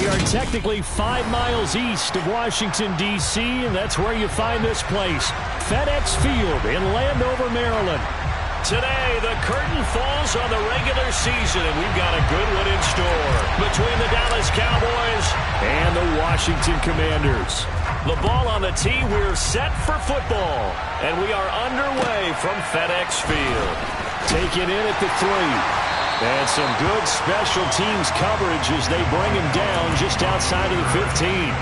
We are technically 5 miles east of Washington, D.C., and that's where you find this place, FedEx Field in Landover, Maryland. Today, the curtain falls on the regular season, and we've got a good one in store between the Dallas Cowboys and the Washington Commanders. The ball on the tee, we're set for football, and we are underway from FedEx Field. Taken in at the 3. And some good special teams coverage as they bring him down just outside of the 15.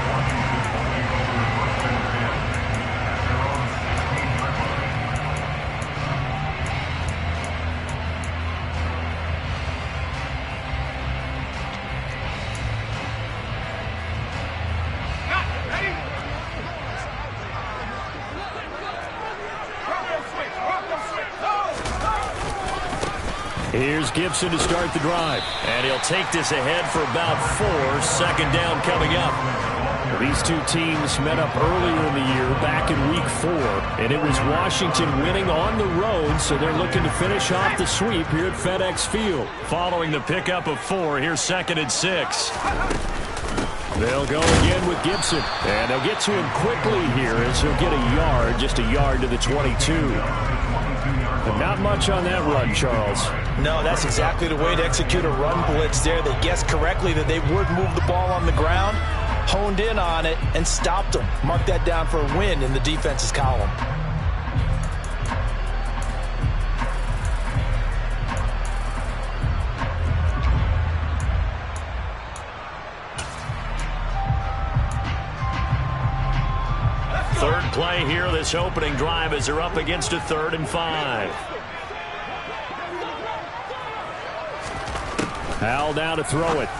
Here's Gibson to start the drive. And he'll take this ahead for about 4. Second down coming up. These two teams met up earlier in the year, back in Week 4. And it was Washington winning on the road, so they're looking to finish off the sweep here at FedEx Field. Following the pickup of 4, here's 2nd and 6. They'll go again with Gibson. And they'll get to him quickly here as he'll get a yard, just a yard to the 22. But not much on that run, Charles. No, that's exactly the way to execute a run blitz there. They guessed correctly that they would move the ball on the ground, honed in on it, and stopped them. Mark that down for a win in the defense's column. Third play here, this opening drive, as they're up against a 3rd and 5. Howell now to throw it.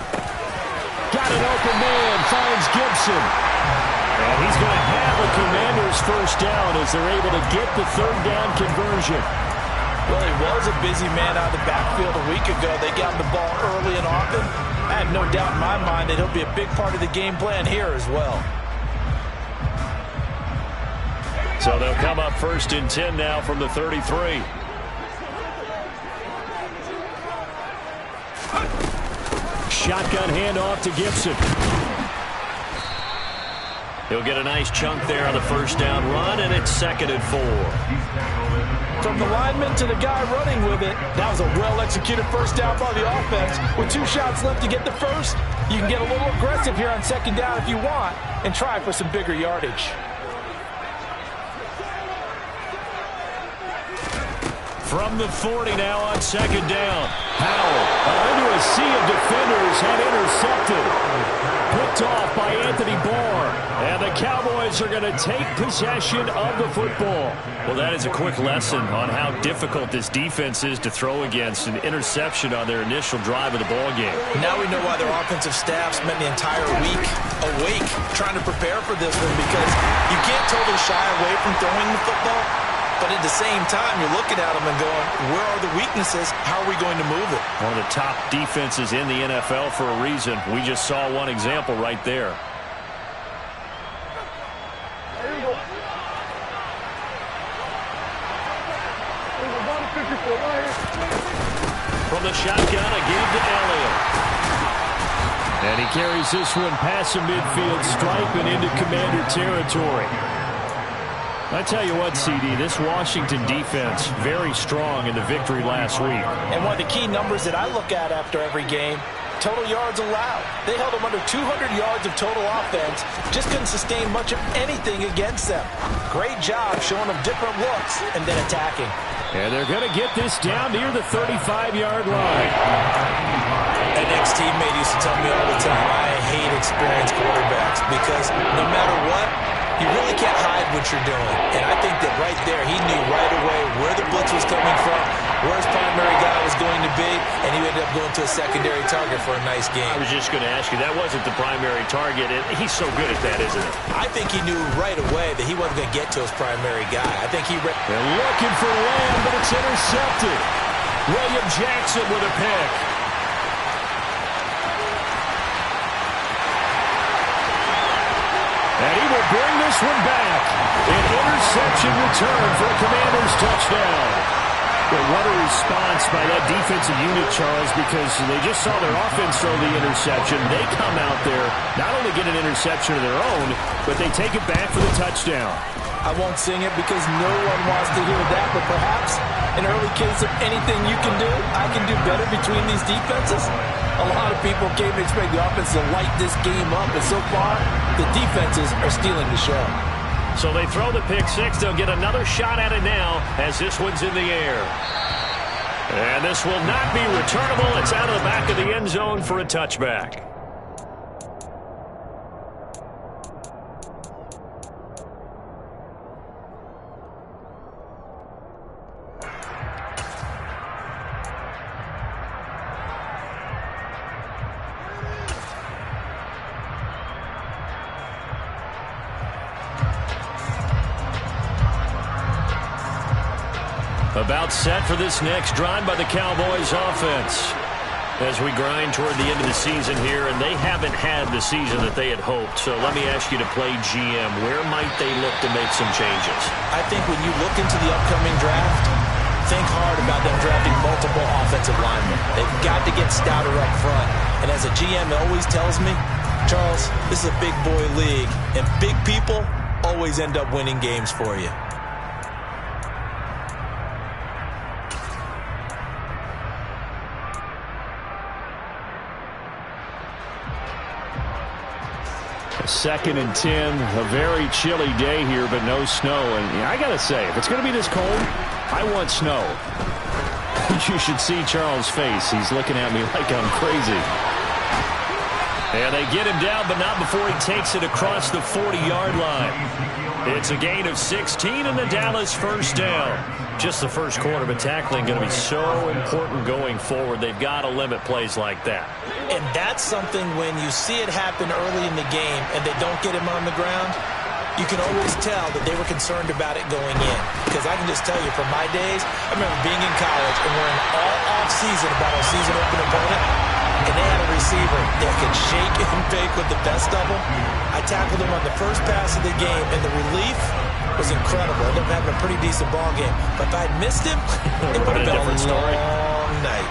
Got an open man, finds Gibson. And he's going to have the Commanders' first down as they're able to get the 3rd down conversion. Well, he was a busy man out of the backfield a week ago. They got him the ball early and often. I have no doubt in my mind that he'll be a big part of the game plan here as well. So they'll come up 1st and 10 now from the 33. Shotgun handoff to Gibson. He'll get a nice chunk there on the first down run, and it's 2nd and 4. From the lineman to the guy running with it, that was a well-executed first down by the offense. With 2 shots left to get the first, you can get a little aggressive here on 2nd down if you want and try for some bigger yardage. From the 40 now on 2nd down. Howell into a sea of defenders had intercepted. Picked off by Anthony Barr. And the Cowboys are going to take possession of the football. Well, that is a quick lesson on how difficult this defense is to throw against. An interception on their initial drive of the ball game. Now we know why their offensive staff spent the entire week awake trying to prepare for this one, because you can't totally shy away from throwing the football. But at the same time, you're looking at them and going, where are the weaknesses? How are we going to move it? One of the top defenses in the NFL for a reason. We just saw one example right there. From the shotgun, again to Elliott. And he carries this one past the midfield stripe and into Commander territory. I tell you what, CD, this Washington defense, very strong in the victory last week. And one of the key numbers that I look at after every game, total yards allowed. They held them under 200 yards of total offense, just couldn't sustain much of anything against them. Great job showing them different looks and then attacking. And they're going to get this down near the 35-yard line. An ex-teammate used to tell me all the time, I hate experienced quarterbacks because no matter what, you really can't hide what you're doing. And I think that right there, he knew right away where the blitz was coming from, where his primary guy was going to be, and he ended up going to a secondary target for a nice game. I was just going to ask you, that wasn't the primary target. He's so good at that, isn't it? I think he knew right away that he wasn't going to get to his primary guy. I think he... They're looking for Lamb, but it's intercepted. William Jackson with a pick. And he will bring this one back. An interception return for a Commanders touchdown. Well, what a response by that defensive unit, Charles, because they just saw their offense throw the interception. They come out there, not only get an interception of their own, but they take it back for the touchdown. I won't sing it because no one wants to hear that, but perhaps an early case of anything you can do, I can do better between these defenses. A lot of people came to expect the offense to light this game up, and so far, the defenses are stealing the show. So they throw the pick six. They'll get another shot at it now as this one's in the air. And this will not be returnable. It's out of the back of the end zone for a touchback. About set for this next drive by the Cowboys offense. As we grind toward the end of the season here, and they haven't had the season that they had hoped. So let me ask you to play GM. Where might they look to make some changes? I think when you look into the upcoming draft, think hard about them drafting multiple offensive linemen. They've got to get stouter up front. And as a GM always tells me, Charles, this is a big boy league, and big people always end up winning games for you. Second and 10, a very chilly day here, but no snow. And I got to say, if it's going to be this cold, I want snow. You should see Charles' face. He's looking at me like I'm crazy. And they get him down, but not before he takes it across the 40-yard line. It's a gain of 16 and the Dallas first down. Just the first quarter, but tackling going to be so important going forward. They've got to limit plays like that. And that's something when you see it happen early in the game and they don't get him on the ground, you can always tell that they were concerned about it going in. Because I can just tell you, from my days, I remember being in college and worrying all off-season about our season-open opponent, and they had a receiver that could shake and bake with the best of them. I tackled him on the first pass of the game, and the relief was incredible. I ended up having a pretty decent ball game. But if I'd missed him, it would have been a long night.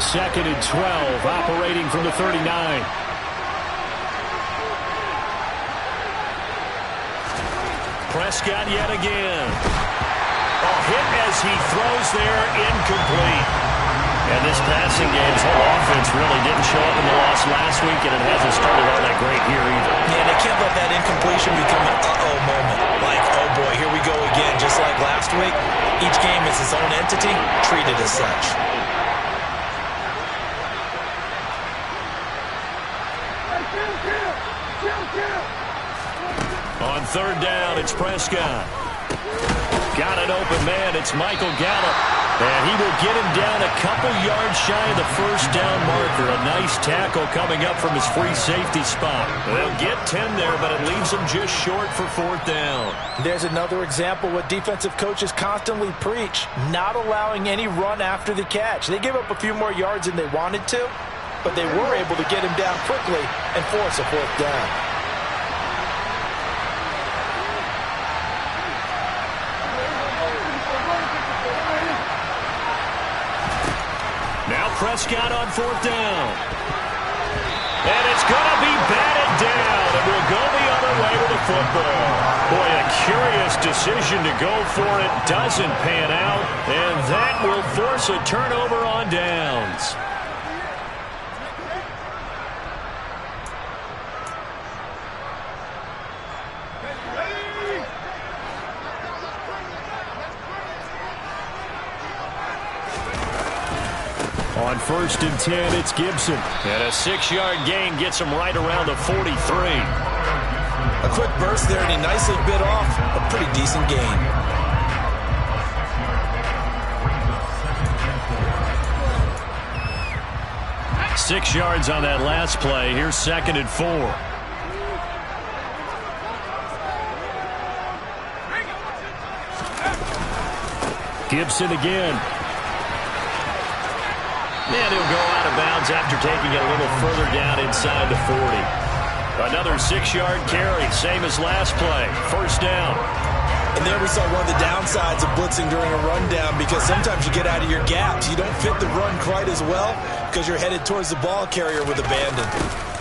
Second and 12, operating from the 39. Prescott yet again. A hit as he throws there, incomplete. And this passing game's whole offense really didn't show up in the loss last week, and it hasn't started all that great here either. Yeah, they can't let that incompletion become an uh-oh moment. Like, oh boy, here we go again. Just like last week, each game is its own entity, treated as such. On third down, it's Prescott. Got an open man. It's Michael Gallup. And he will get him down a couple yards shy of the first down marker. A nice tackle coming up from his free safety spot. They'll get 10 there, but it leaves them just short for fourth down. There's another example what defensive coaches constantly preach, not allowing any run after the catch. They gave up a few more yards than they wanted to, but they were able to get him down quickly and force a fourth down. Prescott on fourth down. And it's going to be batted down. It will go the other way with the football. Boy, a curious decision to go for it. Doesn't pan out. And that will force a turnover on downs. On first and 10, it's Gibson. And a 6-yard gain gets him right around the 43. A quick burst there, and he nicely bit off a pretty decent gain. Six yards on that last play. Here's second and 4. Gibson again. And he'll go out of bounds after taking it a little further down inside the 40. Another 6-yard carry, same as last play. First down. And there we saw one of the downsides of blitzing during a rundown, because sometimes you get out of your gaps. You don't fit the run quite as well because you're headed towards the ball carrier with abandon.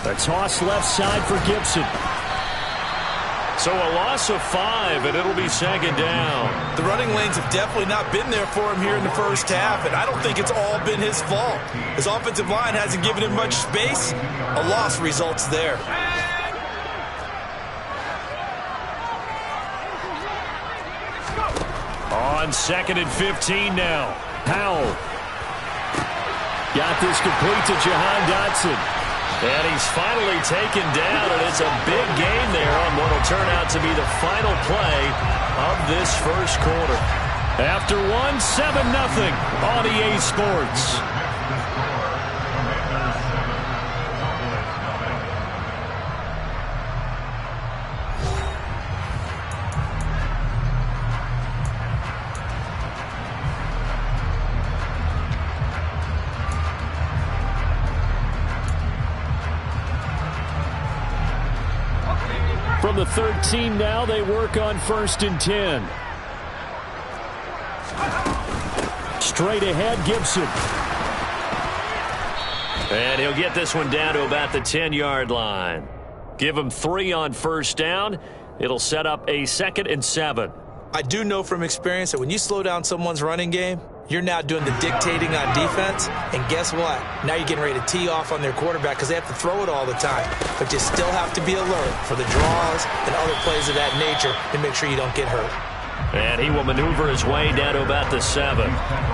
A toss left side for Gibson. So a loss of 5, and it'll be second down. The running lanes have definitely not been there for him here in the first half, and I don't think it's all been his fault. His offensive line hasn't given him much space. A loss results there. On 2nd and 15 now. Powell. Got this complete to Jahan Dotson. And he's finally taken down, and it's a big gain there on what will turn out to be the final play of this first quarter. After one, 7-0 on EA Sports. From the 13 now, they work on 1st and 10. Straight ahead, Gibson. And he'll get this one down to about the 10-yard line. Give him 3 on 1st down. It'll set up a 2nd and 7. I do know from experience that when you slow down someone's running game, you're now doing the dictating on defense, and guess what? Now you're getting ready to tee off on their quarterback because they have to throw it all the time. But you still have to be alert for the draws and other plays of that nature to make sure you don't get hurt. And he will maneuver his way down to about the 7.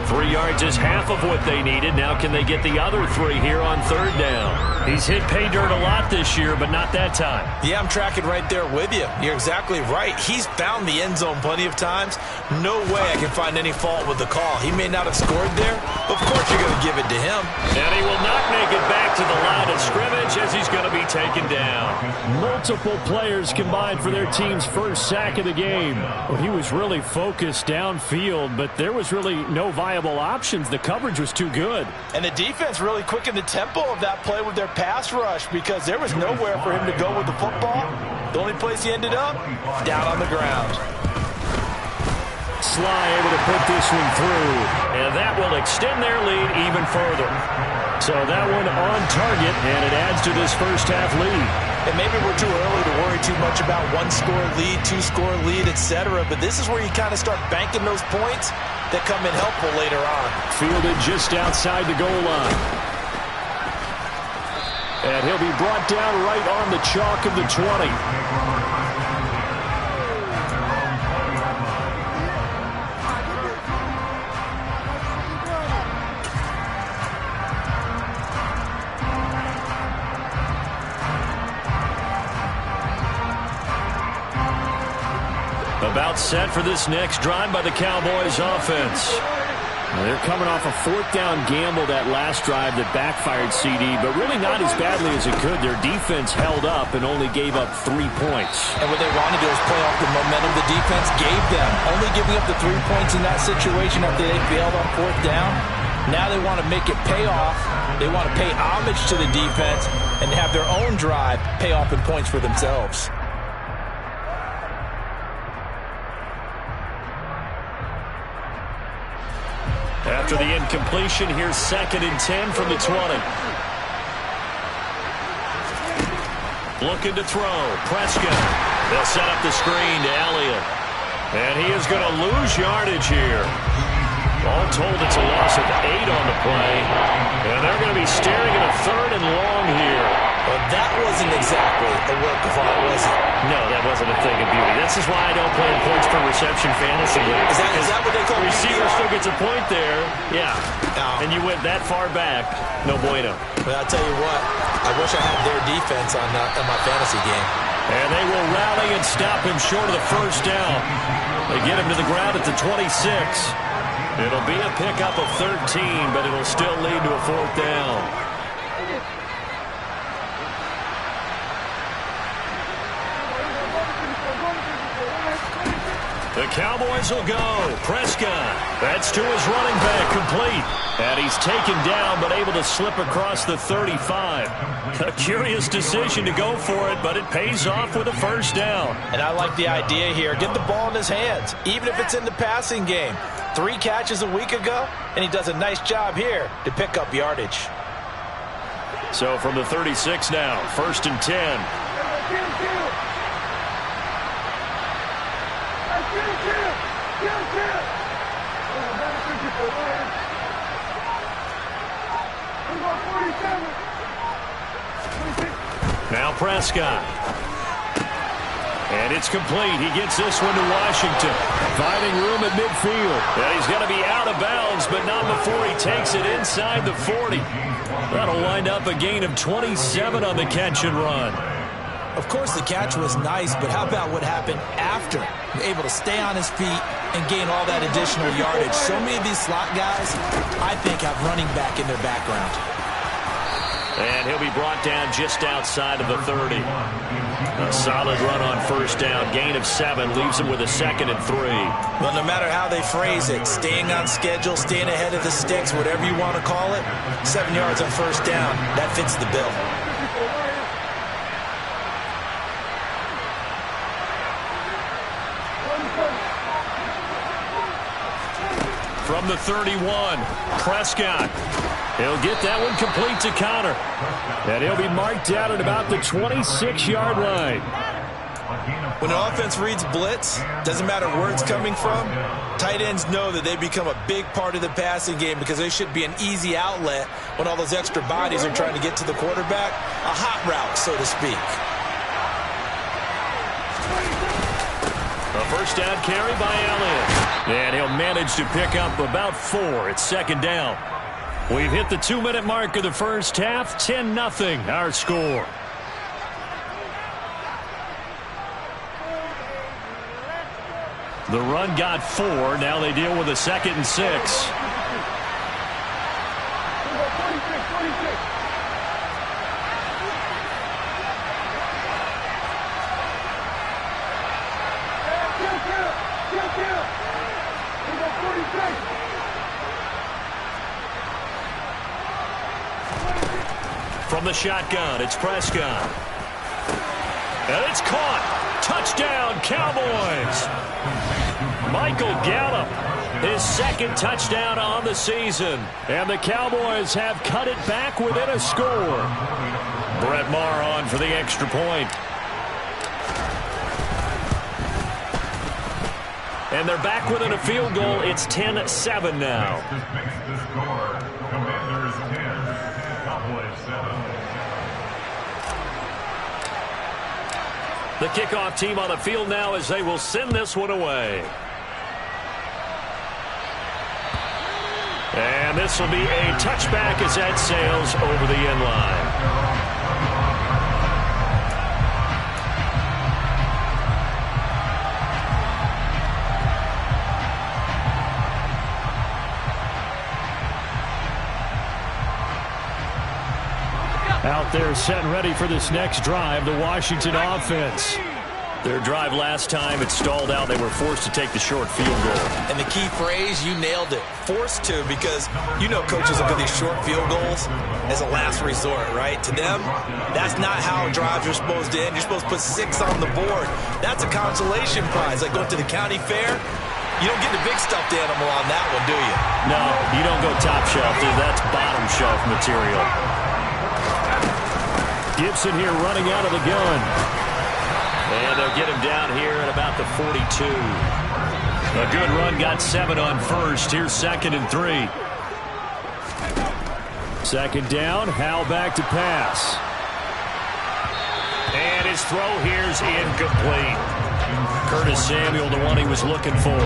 3 yards is half of what they needed. Now can they get the other 3 here on 3rd down? He's hit pay dirt a lot this year, but not that time. Yeah, I'm tracking right there with you. You're exactly right. He's found the end zone plenty of times. No way I can find any fault with the call. He may not have scored there. Of course you're going to give it to him. And he will not make it back to the line of scrimmage as he's going to be taken down. Multiple players combined for their team's first sack of the game. Well, he was really focused downfield, but there was really no viable options. The coverage was too good. And the defense really quickened the tempo of that play with their pass rush, because there was nowhere for him to go with the football. The only place he ended up, down on the ground. Sly able to put this one through, and that will extend their lead even further. So that one on target, and it adds to this first half lead. And maybe we're too early to worry too much about 1-score lead, 2-score lead, etc. But this is where you kind of start banking those points that come in helpful later on. Fielded just outside the goal line. And he'll be brought down right on the chalk of the 20. About set for this next drive by the Cowboys offense. They're coming off a 4th down gamble that last drive that backfired CD, but really not as badly as it could. Their defense held up and only gave up 3 points. And what they wanted to do is play off the momentum the defense gave them. Only giving up the 3 points in that situation after they failed on 4th down. Now they want to make it pay off. They want to pay homage to the defense and have their own drive pay off in points for themselves. After the incompletion, here's 2nd and 10 from the 20. Looking to throw. Prescott. They'll set up the screen to Elliott. And he is going to lose yardage here. All told, it's a loss of 8 on the play. And they're going to be staring at a 3rd and long here. Well, that wasn't exactly a work of art, was it? No, that wasn't a thing of beauty. This is why I don't play in points per reception fantasy league. Is that what they call it? Receiver still gets a point there. Yeah. No. And you went that far back. No bueno. Well, I'll tell you what. I wish I had their defense on my fantasy game. And they will rally and stop him short of the 1st down. They get him to the ground at the 26. It'll be a pickup of 13, but it'll still lead to a 4th down. The Cowboys will go. Prescott. That's to his running back, complete. And he's taken down, but able to slip across the 35. A curious decision to go for it, but it pays off with a first down. And I like the idea here. Get the ball in his hands, even if it's in the passing game. 3 catches a week ago, and he does a nice job here to pick up yardage. So from the 36 now, 1st and 10. Now Prescott. And it's complete. He gets this one to Washington. Finding room at midfield. And he's going to be out of bounds, but not before he takes it inside the 40. That'll wind up a gain of 27 on the catch and run. Of course, the catch was nice, but how about what happened after? Able to stay on his feet and gain all that additional yardage. So many of these slot guys, I think, have running back in their background. And he'll be brought down just outside of the 30. A solid run on first down. Gain of 7 leaves him with a 2nd and 3. Well, no matter how they phrase it, staying on schedule, staying ahead of the sticks, whatever you want to call it, 7 yards on first down, that fits the bill. From the 31, Prescott. He'll get that one complete to Connor. And he'll be marked out at about the 26-yard line. When an offense reads blitz, doesn't matter where it's coming from, tight ends know that they become a big part of the passing game because they should be an easy outlet when all those extra bodies are trying to get to the quarterback. A hot route, so to speak. A first down carry by Elliott. And he'll manage to pick up about 4. It's 2nd down. We've hit the 2-minute mark of the first half. 10-0 our score. The run got 4. Now they deal with a 2nd and 6. From the shotgun, it's Prescott. And it's caught. Touchdown, Cowboys. Michael Gallup, his 2nd touchdown on the season. And the Cowboys have cut it back within a score. Brett Maher on for the extra point. And they're back within a field goal. It's 10-7 now. The kickoff team on the field now as they will send this one away. And this will be a touchback as that sails over the end line. Out there set and ready for this next drive, the Washington offense. Their drive last time, it stalled out. They were forced to take the short field goal. And the key phrase, you nailed it. Forced to, because you know coaches look at these short field goals as a last resort, right? To them, that's not how drives are supposed to end. You're supposed to put 6 on the board. That's a consolation prize. Like going to the county fair, you don't get the big stuffed animal on that one, do you? No, you don't go top shelf, dude. That's bottom shelf material. Gibson here running out of the gun. And they'll get him down here at about the 42. A good run, got 7 on first. Here's 2nd and 3. 2nd down, Howell back to pass. And his throw here's incomplete. Curtis Samuel, the one he was looking for.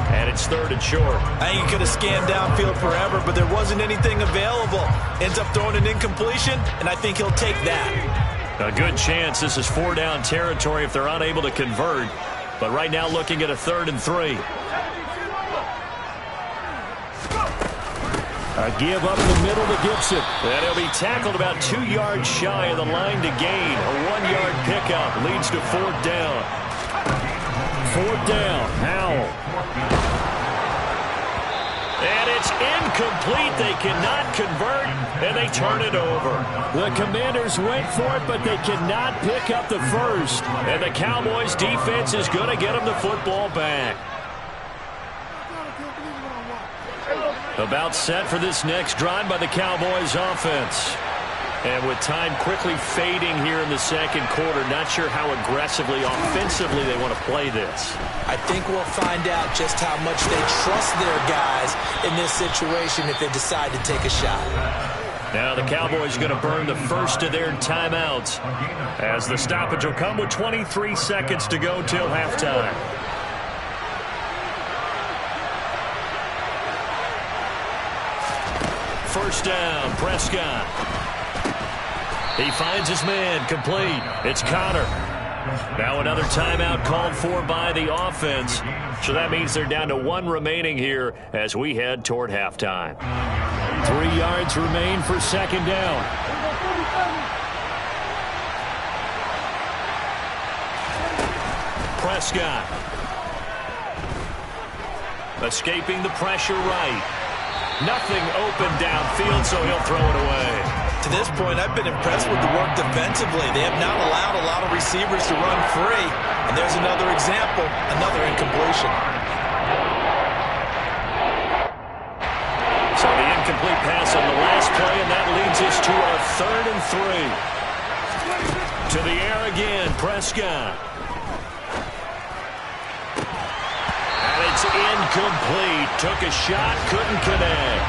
And it's 3rd and short. I think he could have scanned downfield forever, but there wasn't anything available. Ends up throwing an incompletion, and I think he'll take that. A good chance this is 4-down territory if they're unable to convert. But right now looking at a 3rd and 3. A give up the middle to Gibson. And he'll be tackled about 2 yards shy of the line to gain. A 1-yard pickup leads to 4th down. 4th down. Howell. And it's incomplete. They cannot convert, and they turn it over. The Commanders went for it, but they cannot pick up the first. And the Cowboys' defense is going to get them the football back. About set for this next drive by the Cowboys offense. And with time quickly fading here in the second quarter, not sure how aggressively, offensively they want to play this. I think we'll find out just how much they trust their guys in this situation if they decide to take a shot. Now the Cowboys are going to burn the first of their timeouts as the stoppage will come with 23 seconds to go till halftime. First down, Prescott. He finds his man, complete. It's Connor. Now another timeout called for by the offense. So that means they're down to 1 remaining here as we head toward halftime. 3 yards remain for second down. Prescott. Escaping the pressure right. Nothing open downfield, so he'll throw it away. To this point, I've been impressed with the work defensively. They have not allowed a lot of receivers to run free. And there's another example, another incompletion. So the incomplete pass on the last play, and that leads us to our 3rd and 3. To the air again, Prescott. It's incomplete. Took a shot, couldn't connect.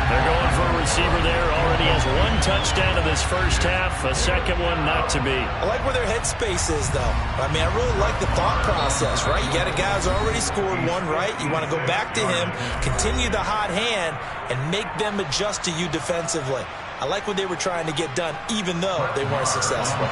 They're going for a receiver there. Already has 1 touchdown in this first half. A second one not to be. I like where their headspace is, though. I mean, I really like the thought process, right? You got a guy who's already scored 1, right? You want to go back to him, continue the hot hand, and make them adjust to you defensively. I like what they were trying to get done, even though they weren't successful.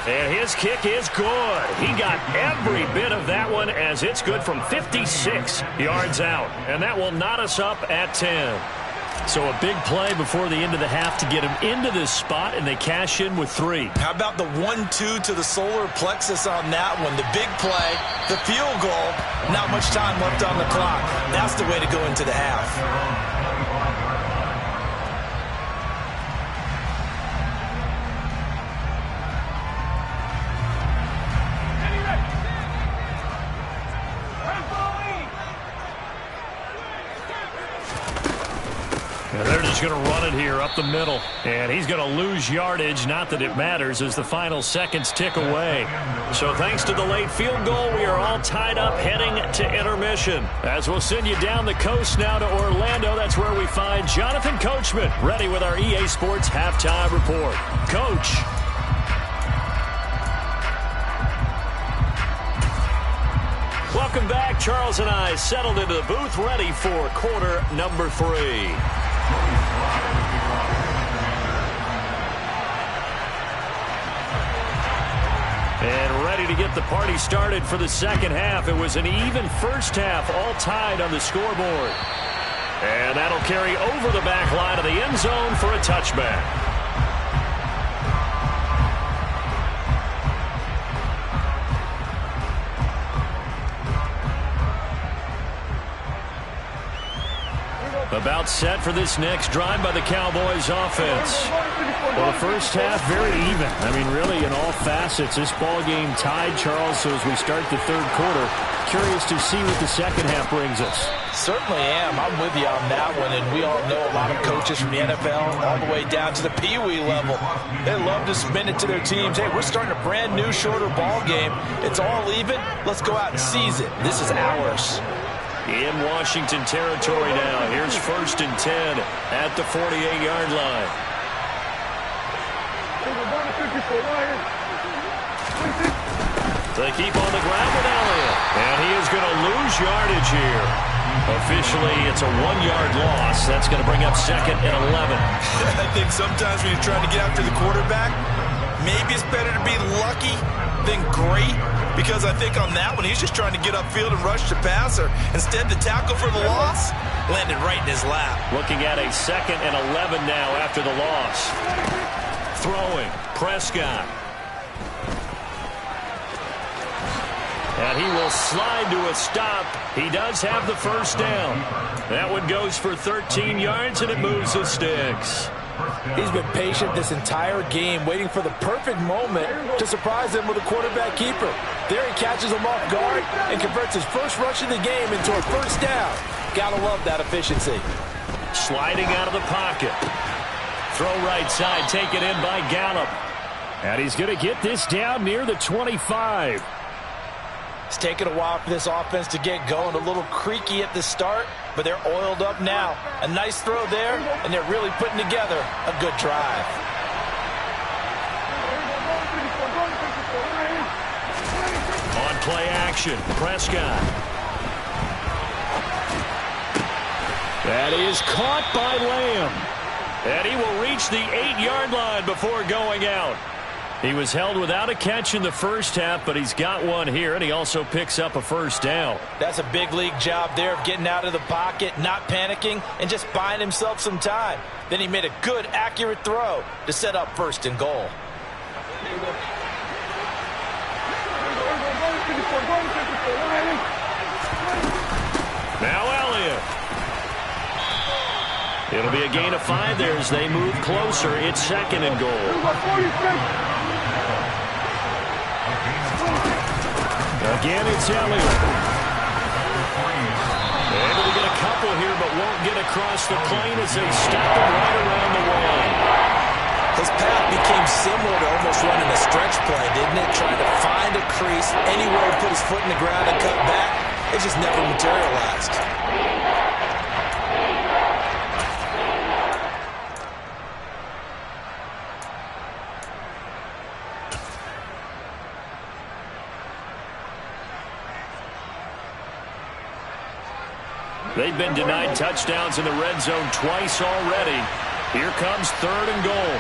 And his kick is good. He got every bit of that one as it's good from 56 yards out. And that will knot us up at 10. So a big play before the end of the half to get him into this spot, and they cash in with 3. How about the 1-2 to the solar plexus on that one? The big play, the field goal, not much time left on the clock. That's the way to go into the half. They're just going to run it here up the middle. And he's going to lose yardage. Not that it matters as the final seconds tick away. So thanks to the late field goal, we are all tied up heading to intermission. As we'll send you down the coast now to Orlando, that's where we find Jonathan Coachman ready with our EA Sports Halftime Report. Coach. Welcome back. Charles and I settled into the booth ready for quarter number 3. And ready to get the party started for the second half. It was an even first half, all tied on the scoreboard. And that'll carry over the back line of the end zone for a touchback. About set for this next drive by the Cowboys offense. Well, the first half, very even. I mean, really, in all facets, this ball game tied, Charles. So as we start the third quarter, curious to see what the second half brings us. Certainly am. I'm with you on that one. And we all know a lot of coaches from the NFL all the way down to the Pee-wee level. They love to spin it to their teams. Hey, we're starting a brand new, shorter ball game. It's all even. Let's go out and seize it. This is ours. In Washington territory now. Here's 1st and 10 at the 48-yard line. They keep on the ground with Elliott. And he is going to lose yardage here. Officially, it's a 1-yard loss. That's going to bring up 2nd and 11. I think sometimes when you're trying to get after the quarterback, maybe it's better to be lucky than great. because I think on that one, he's just trying to get upfield and rush the passer. Instead, the tackle for the loss landed right in his lap. Looking at a 2nd and 11 now after the loss. Throwing, Prescott. And he will slide to a stop. He does have the first down. That one goes for 13 yards, and it moves the sticks. He's been patient this entire game, waiting for the perfect moment to surprise him with a quarterback keeper. There he catches him off guard and converts his first rush of the game into a first down. Gotta love that efficiency. Sliding out of the pocket. Throw right side, taken in by Gallup. And he's going to get this down near the 25. It's taken a while for this offense to get going. A little creaky at the start, but they're oiled up now. A nice throw there, and they're really putting together a good drive. On play action, Prescott. That is caught by Lamb. And he will reach the 8-yard line before going out. He was held without a catch in the first half, but he's got one here, and he also picks up a first down. That's a big league job there of getting out of the pocket, not panicking, and just buying himself some time. Then he made a good, accurate throw to set up 1st and goal. Now Elliott. It'll be a gain of 5 there as they move closer. It's 2nd and goal. Again, it's Elliott. Able to get a couple here, but won't get across the plane as they stop him right around the wall. His path became similar to almost running a stretch play, didn't it? Trying to find a crease, anywhere to put his foot in the ground and cut back. It just never materialized. They've been denied touchdowns in the red zone twice already. Here comes 3rd and goal.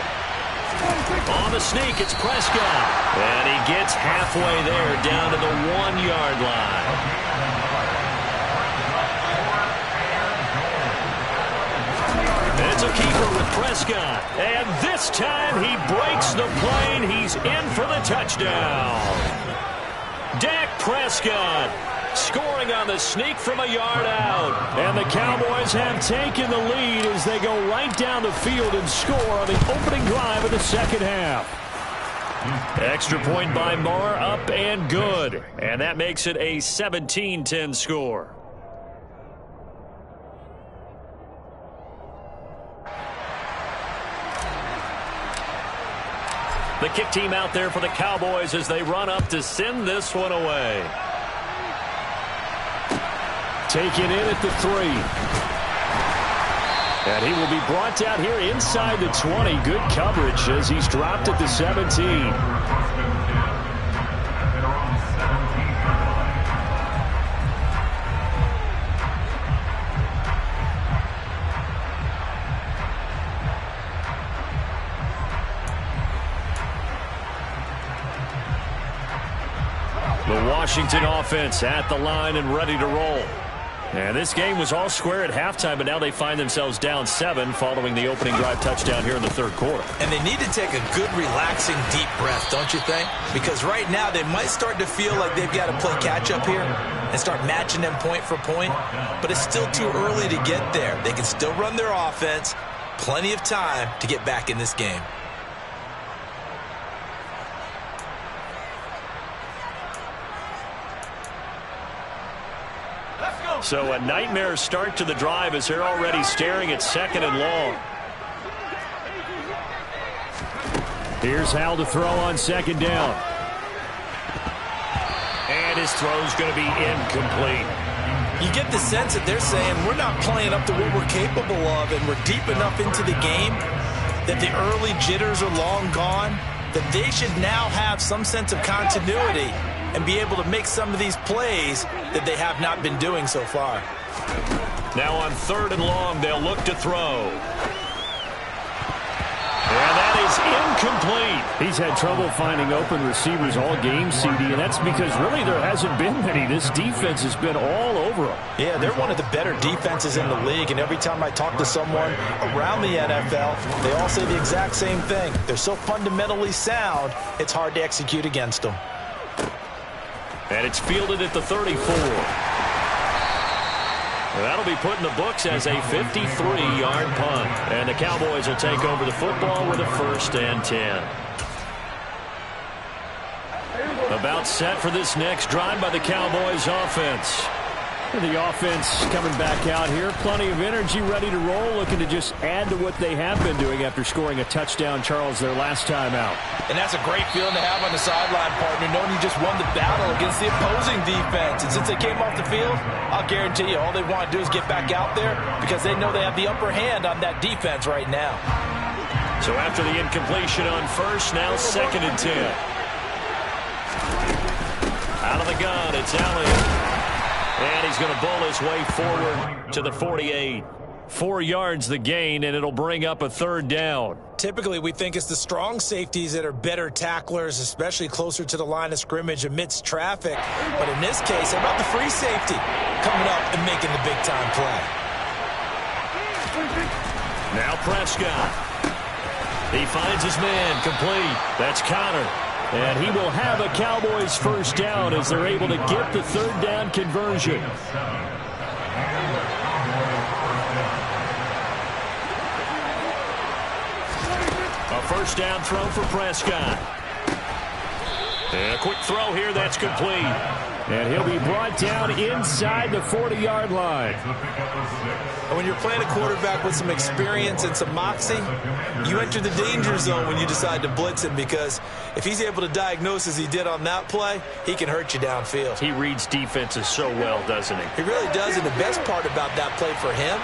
On the sneak, it's Prescott. And he gets halfway there, down to the 1-yard line. It's a keeper with Prescott. And this time he breaks the plane. He's in for the touchdown. Dak Prescott scoring on the sneak from a yard out. And the Cowboys have taken the lead as they go right down the field and score on the opening drive of the second half. Extra point by Marr, up and good. And that makes it a 17-10 score. The kick team out there for the Cowboys as they run up to send this one away. Taken in at the 3. And he will be brought down here inside the 20. Good coverage as he's dropped at the 17. The Washington offense at the line and ready to roll. And this game was all square at halftime, but now they find themselves down 7 following the opening drive touchdown here in the 3rd quarter. And they need to take a good, relaxing, deep breath, don't you think? Because right now they might start to feel like they've got to play catch-up here and start matching them point for point. But it's still too early to get there. They can still run their offense. Plenty of time to get back in this game. So a nightmare start to the drive as they're already staring at 2nd and long. Here's Hal to throw on 2nd down. And his throw's going to be incomplete. You get the sense that they're saying we're not playing up to what we're capable of, and we're deep enough into the game that the early jitters are long gone, that they should now have some sense of continuity and be able to make some of these plays that they have not been doing so far. Now on 3rd and long, they'll look to throw. And that is incomplete. He's had trouble finding open receivers all game, CD, and that's because really there hasn't been many. This defense has been all over them. Yeah, they're one of the better defenses in the league, and every time I talk to someone around the NFL, they all say the exact same thing. They're so fundamentally sound, it's hard to execute against them. And it's fielded at the 34. That'll be put in the books as a 53-yard punt. And the Cowboys will take over the football with a 1st and 10. About set for this next drive by the Cowboys offense. And the offense coming back out here. Plenty of energy, ready to roll, looking to just add to what they have been doing after scoring a touchdown, Charles, their last time out. And that's a great feeling to have on the sideline, partner, knowing you just won the battle against the opposing defense. And since they came off the field, I'll guarantee you all they want to do is get back out there because they know they have the upper hand on that defense right now. So after the incompletion on first, now 2nd and 10. Out of the gun, it's Elliott. And he's going to bowl his way forward to the 48. 4 yards the gain, and it'll bring up a 3rd down. Typically, we think it's the strong safeties that are better tacklers, especially closer to the line of scrimmage amidst traffic. But in this case, how about the free safety coming up and making the big-time play? Now Prescott. He finds his man complete. That's Connor. And he will have a Cowboys 1st down as they're able to get the 3rd down conversion. A 1st down throw for Prescott. And a quick throw here, that's complete. And he'll be brought down inside the 40-yard line. And when you're playing a quarterback with some experience and some moxie, you enter the danger zone when you decide to blitz him, because if he's able to diagnose as he did on that play, he can hurt you downfield. He reads defenses so well, doesn't he? He really does, and the best part about that play for him,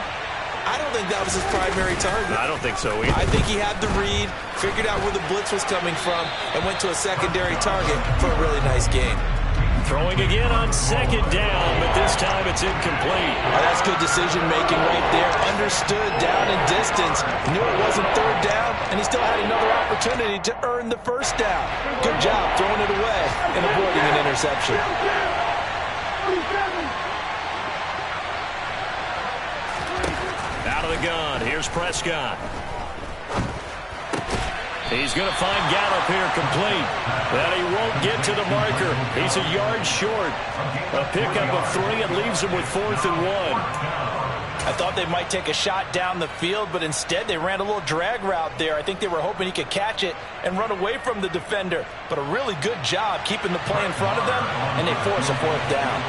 I don't think that was his primary target. I don't think so either. I think he had the read, figured out where the blitz was coming from, and went to a secondary target for a really nice game. Throwing again on 2nd down, but this time it's incomplete. Oh, that's good decision-making right there. Understood down and distance. Knew it wasn't 3rd down, and he still had another opportunity to earn the 1st down. Good job throwing it away and avoiding an interception. Out of the gun, here's Prescott. He's going to find Gallup here complete. But he won't get to the marker. He's a yard short. A pickup of 3. It leaves him with 4th and 1. I thought they might take a shot down the field, but instead they ran a little drag route there. I think they were hoping he could catch it and run away from the defender. But a really good job keeping the play in front of them, and they force a 4th down.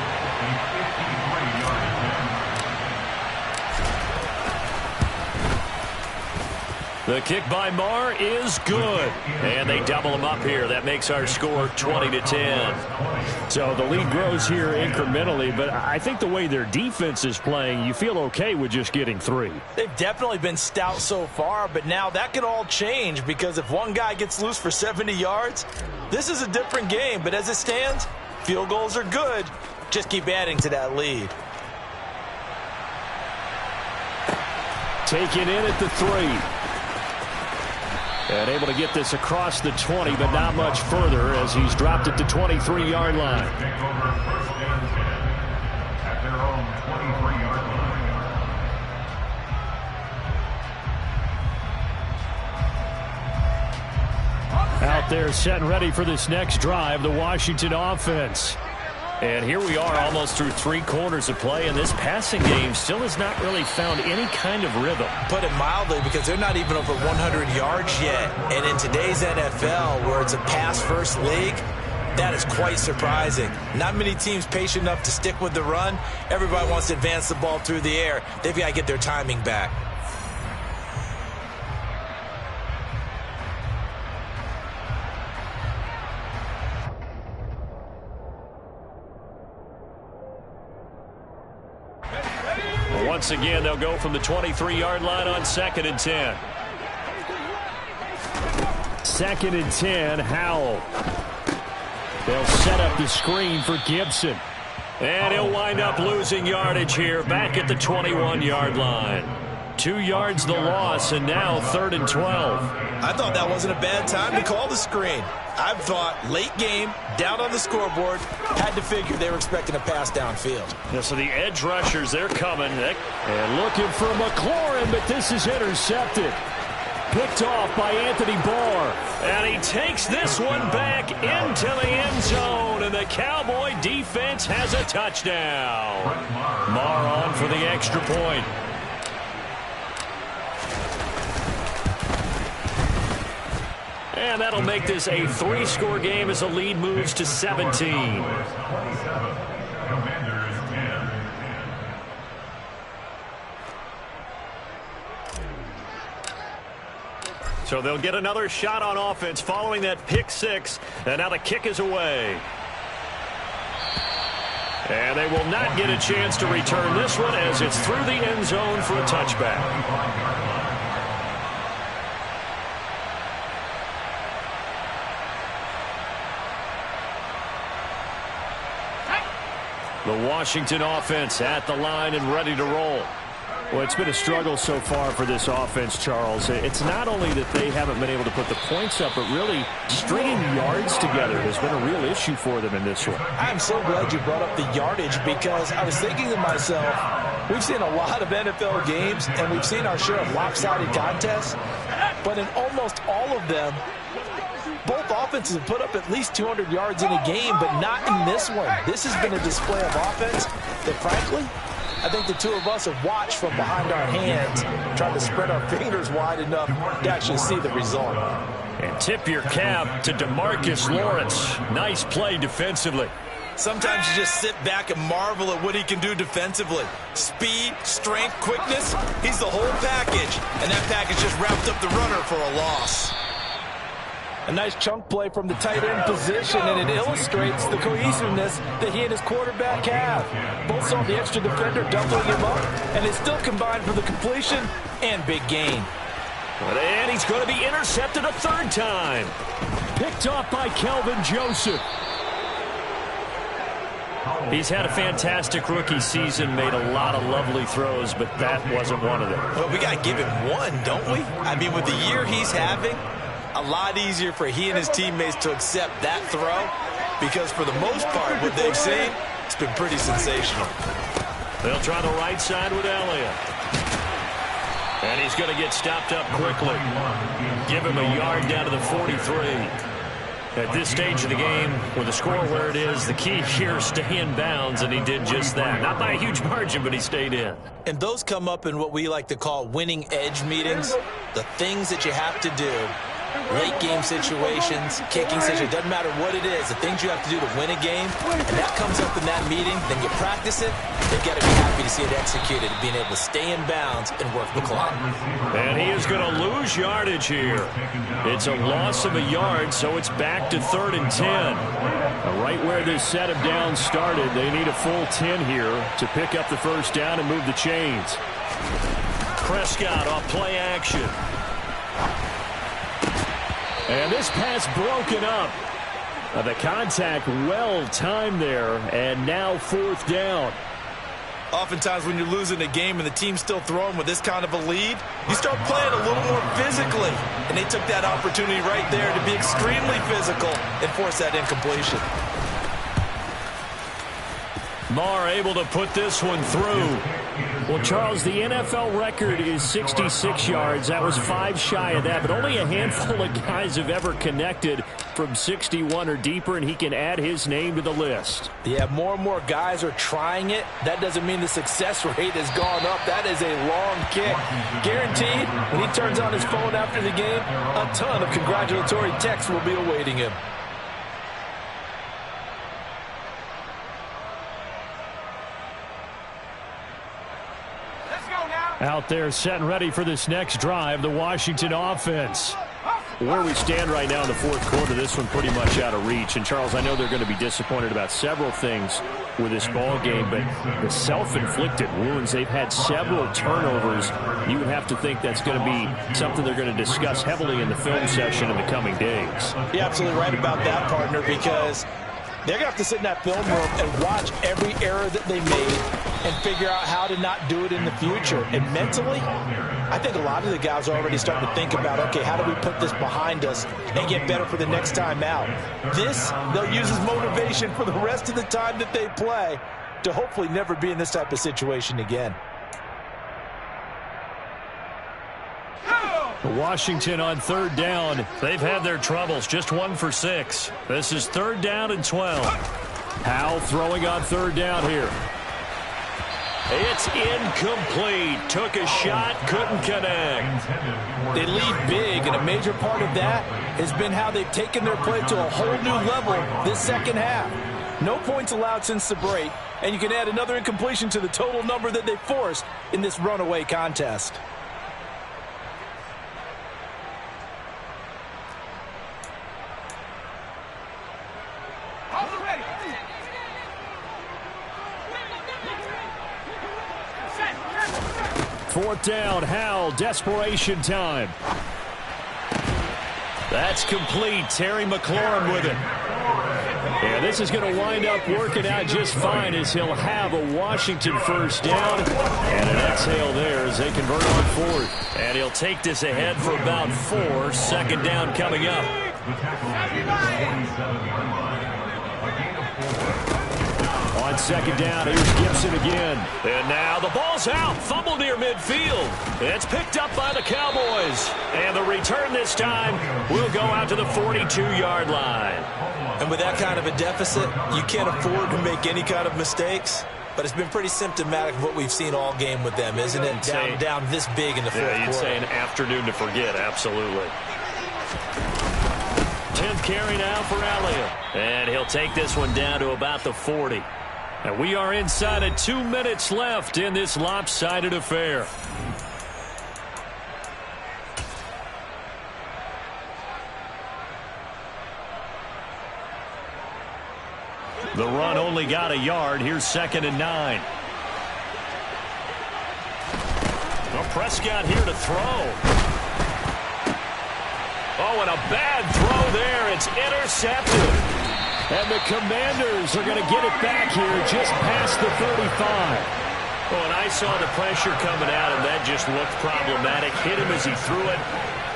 The kick by Marr is good. And they double him up here. That makes our score 20-10. So the lead grows here incrementally, but I think the way their defense is playing, you feel okay with just getting 3. They've definitely been stout so far, but now that could all change, because if one guy gets loose for 70 yards, this is a different game. But as it stands, field goals are good. Just keep adding to that lead. Taken in at the 3. And able to get this across the 20, but not much further as he's dropped at the 23-yard line. Out there set and ready for this next drive, the Washington offense. And here we are almost through 3 quarters of play, and this passing game still has not really found any kind of rhythm. Put it mildly, because they're not even over 100 yards yet. And in today's NFL, where it's a pass-first league, that is quite surprising. Not many teams patient enough to stick with the run. Everybody wants to advance the ball through the air. They've got to get their timing back. Once again, they'll go from the 23-yard line on 2nd and 10. 2nd and 10, Howell. They'll set up the screen for Gibson. And he'll wind up losing yardage here back at the 21-yard line. 2 yards the loss, and now 3rd and 12. I thought that wasn't a bad time to call the screen. I thought late game, down on the scoreboard, had to figure they were expecting a pass downfield. Yeah, so the edge rushers, they're coming. And looking for McLaurin, but this is intercepted. Picked off by Anthony Barr. And he takes this one back into the end zone. And the Cowboy defense has a touchdown. Barr on for the extra point. And that'll make this a 3-score game as the lead moves to 17. So they'll get another shot on offense following that pick 6. And now the kick is away. And they will not get a chance to return this one as it's through the end zone for a touchback. The Washington offense at the line and ready to roll. Well, it's been a struggle so far for this offense, Charles. It's not only that they haven't been able to put the points up, but really stringing yards together has been a real issue for them in this one. I'm so glad you brought up the yardage because I was thinking to myself, we've seen a lot of NFL games and we've seen our share of lopsided contests, but in almost all of them, both offenses have put up at least 200 yards in a game, but not in this one. This has been a display of offense that, frankly, I think the two of us have watched from behind our hands, trying to spread our fingers wide enough to actually see the result. And tip your cap to DeMarcus Lawrence. Nice play defensively. Sometimes you just sit back and marvel at what he can do defensively. Speed, strength, quickness, he's the whole package. And that package just wrapped up the runner for a loss. A nice chunk play from the tight end position, and it illustrates the cohesiveness that he and his quarterback have. Both saw the extra defender doubling him up, and it still combined for the completion and big gain. And he's going to be intercepted a 3rd time. Picked off by Kelvin Joseph. He's had a fantastic rookie season, made a lot of lovely throws, but that wasn't one of them. Well, we got to give him one, don't we? I mean, with the year he's having, a lot easier for he and his teammates to accept that throw because for the most part, what they've seen, it's been pretty sensational. They'll try the right side with Elliott. And he's going to get stopped up quickly. Give him a yard down to the 43. At this stage of the game, with the score where it is, the key here is stay in bounds, and he did just that. Not by a huge margin, but he stayed in. And those come up in what we like to call winning edge meetings, the things that you have to do. Late game situations, kicking situations, doesn't matter what it is, the things you have to do to win a game, and that comes up in that meeting, then you practice it, they've got to be happy to see it executed, being able to stay in bounds and work the clock. And he is going to lose yardage here. It's a loss of a yard, so it's back to 3rd and 10. Right where this set of downs started, they need a full 10 here to pick up the 1st down and move the chains. Prescott off play action. And this pass broken up. The contact well timed there, and now 4th down. Oftentimes when you're losing a game and the team's still throwing with this kind of a lead, you start playing a little more physically. And they took that opportunity right there to be extremely physical and force that incompletion. Marr able to put this one through. Well, Charles, the NFL record is 66 yards. That was 5 shy of that, but only a handful of guys have ever connected from 61 or deeper, and he can add his name to the list. Yeah, more and more guys are trying it. That doesn't mean the success rate has gone up. That is a long kick. Guaranteed, when he turns on his phone after the game, a ton of congratulatory texts will be awaiting him. Out there set and ready for this next drive, the Washington offense. Where we stand right now in the 4th quarter, this one pretty much out of reach. And, Charles, I know they're going to be disappointed about several things with this ball game, but the self-inflicted wounds, they've had several turnovers. You would have to think that's going to be something they're going to discuss heavily in the film session in the coming days. You're absolutely right about that, partner, because they're going to have to sit in that film room and watch every error that they made, and figure out how to not do it in the future. And mentally, I think a lot of the guys are already starting to think about, okay, how do we put this behind us and get better for the next time out? This, they'll use as motivation for the rest of the time that they play to hopefully never be in this type of situation again. Washington on third down. They've had their troubles, just 1 for 6. This is 3rd down and 12. Howell throwing on 3rd down here. It's incomplete. Took a shot, couldn't connect. They lead big, and a major part of that has been how they've taken their play to a whole new level this second half. No points allowed since the break, and you can add another incompletion to the total number that they forced in this runaway contest. Fourth down, Howell, desperation time. That's complete. Terry McLaurin with it. Yeah, this is going to wind up working out just fine as he'll have a Washington first down. And an exhale there as they convert on 4th. And he'll take this ahead for about 4. 2nd down coming up. On 2nd down, here's Gibson again. And now the ball's out. Fumble near midfield. It's picked up by the Cowboys. And the return this time will go out to the 42-yard line. And with that kind of a deficit, you can't afford to make any kind of mistakes. But it's been pretty symptomatic of what we've seen all game with them, isn't it? Down this big in the fourth quarter. Yeah, you'd say an afternoon to forget, absolutely. 10th carry now for Elliott. And he'll take this one down to about the 40. And we are inside of 2 minutes left in this lopsided affair. The run only got a yard. Here's 2nd and 9. Well, Prescott here to throw. Oh, and a bad throw there. It's intercepted. And the Commanders are going to get it back here just past the 35. Oh, and I saw the pressure coming out, and that just looked problematic. Hit him as he threw it,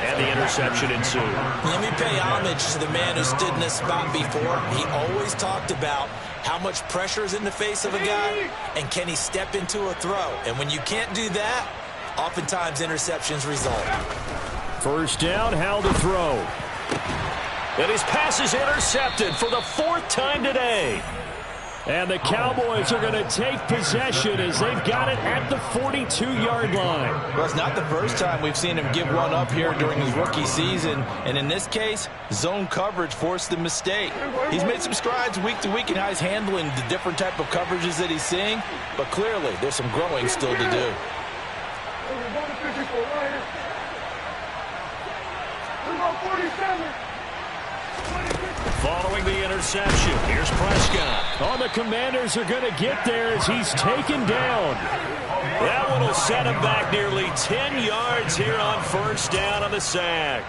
and the interception ensued. Let me pay homage to the man who stood in this spot before. He always talked about how much pressure is in the face of a guy, and can he step into a throw. And when you can't do that, oftentimes interceptions result. First down, Howell to throw. And his pass is intercepted for the 4th time today. And the Cowboys are going to take possession as they've got it at the 42-yard line. Well, it's not the first time we've seen him give one up here during his rookie season. And in this case, zone coverage forced the mistake. He's made some strides week to week in how he's handling the different type of coverages that he's seeing. But clearly, there's some growing still to do. Following the interception, here's Prescott. Oh, the Commanders are going to get there as he's taken down. That one will set him back nearly 10 yards here on first down on the sack.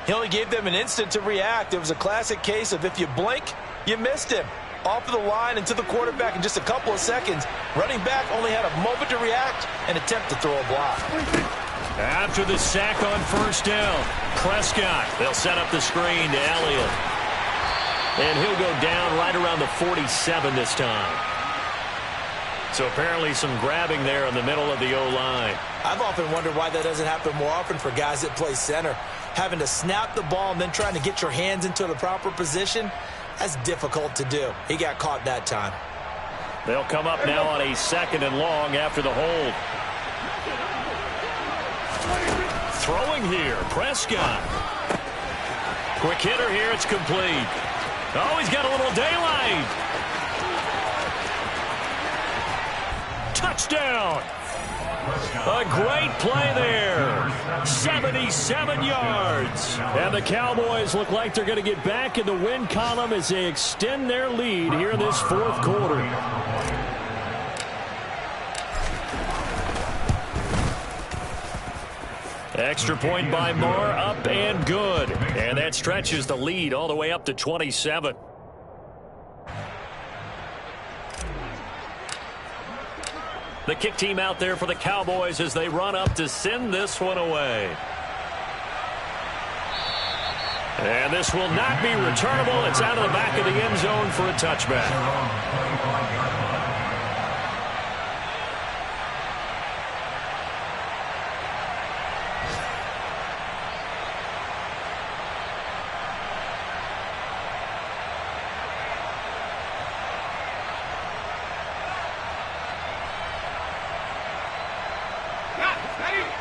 He only gave them an instant to react. It was a classic case of if you blink, you missed him. Off of the line and to the quarterback in just a couple of seconds. Running back only had a moment to react and attempt to throw a block. After the sack on first down, Prescott, they'll set up the screen to Elliott. And he'll go down right around the 47 this time. So apparently some grabbing there in the middle of the O-line. I've often wondered why that doesn't happen more often for guys that play center. Having to snap the ball and then trying to get your hands into the proper position, that's difficult to do. He got caught that time. They'll come up now on a 2nd and long after the hold. Throwing here, Prescott. Quick hitter here, it's complete. Oh, he's got a little daylight. Touchdown. A great play there. 77 yards. And the Cowboys look like they're going to get back in the win column as they extend their lead here in this 4th quarter. Extra point by Marr, up and good. And that stretches the lead all the way up to 27. The kick team out there for the Cowboys as they run up to send this one away. And this will not be returnable. It's out of the back of the end zone for a touchback.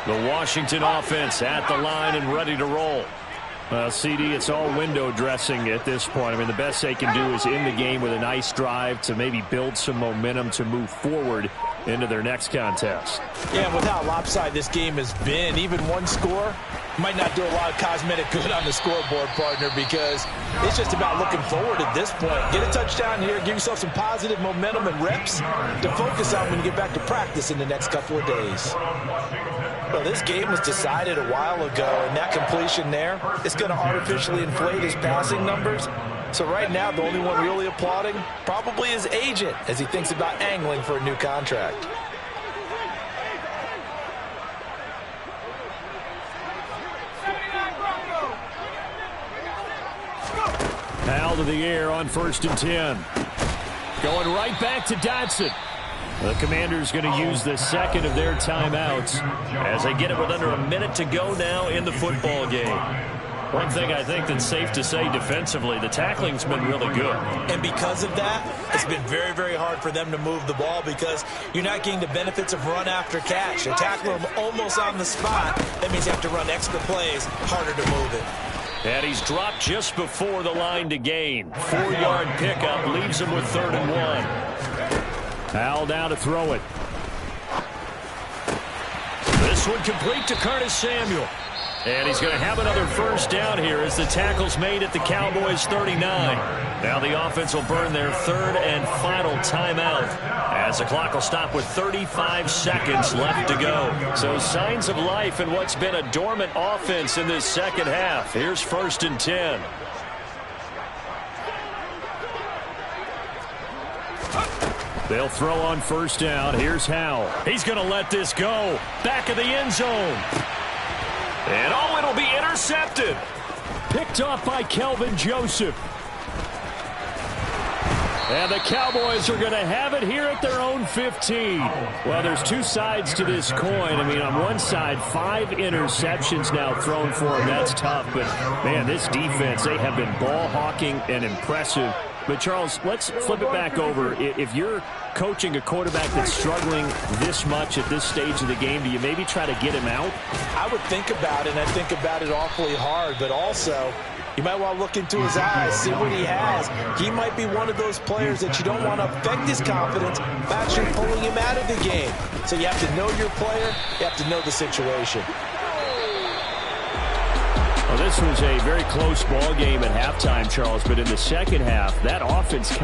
The Washington offense at the line and ready to roll. CD, it's all window dressing at this point. I mean, the best they can do is end the game with a nice drive to maybe build some momentum to move forward into their next contest. Yeah, with how lopsided this game has been, even one score might not do a lot of cosmetic good on the scoreboard, partner, because it's just about looking forward at this point. Get a touchdown here, give yourself some positive momentum and reps to focus on when you get back to practice in the next couple of days. Well, this game was decided a while ago, and that completion there is going to artificially inflate his passing numbers. So right now, the only one really applauding probably his agent as he thinks about angling for a new contract. Foul to the air on 1st and 10. Going right back to Dotson. The Commanders going to use the second of their timeouts as they get it with under a minute to go now in the football game. One thing I think that's safe to say defensively, the tackling's been really good. And because of that, it's been very, very hard for them to move the ball because you're not getting the benefits of run after catch. You tackle them almost on the spot. That means you have to run extra plays, harder to move it. And he's dropped just before the line to gain. 4-yard pickup leaves him with 3rd and 1. Al down to throw it. This one complete to Curtis Samuel. And he's going to have another first down here as the tackle's made at the Cowboys 39. Now the offense will burn their 3rd and final timeout as the clock will stop with 35 seconds left to go. So signs of life in what's been a dormant offense in this second half. Here's 1st and 10. They'll throw on 1st down. Here's Howell. He's going to let this go. Back of the end zone. And oh, it'll be intercepted. Picked off by Kelvin Joseph. And the Cowboys are going to have it here at their own 15. Well, there's two sides to this coin. I mean, on one side, 5 interceptions now thrown for them. That's tough. But, man, this defense, they have been ball hawking and impressive. But, Charles, let's flip it back over. If you're coaching a quarterback that's struggling this much at this stage of the game, do you maybe try to get him out? I would think about it, and I think about it awfully hard. But also, you might want to look into his eyes, see what he has. He might be one of those players that you don't want to affect his confidence by actually pulling him out of the game. So you have to know your player. You have to know the situation. Well, this was a very close ball game at halftime, Charles, but in the second half, that offense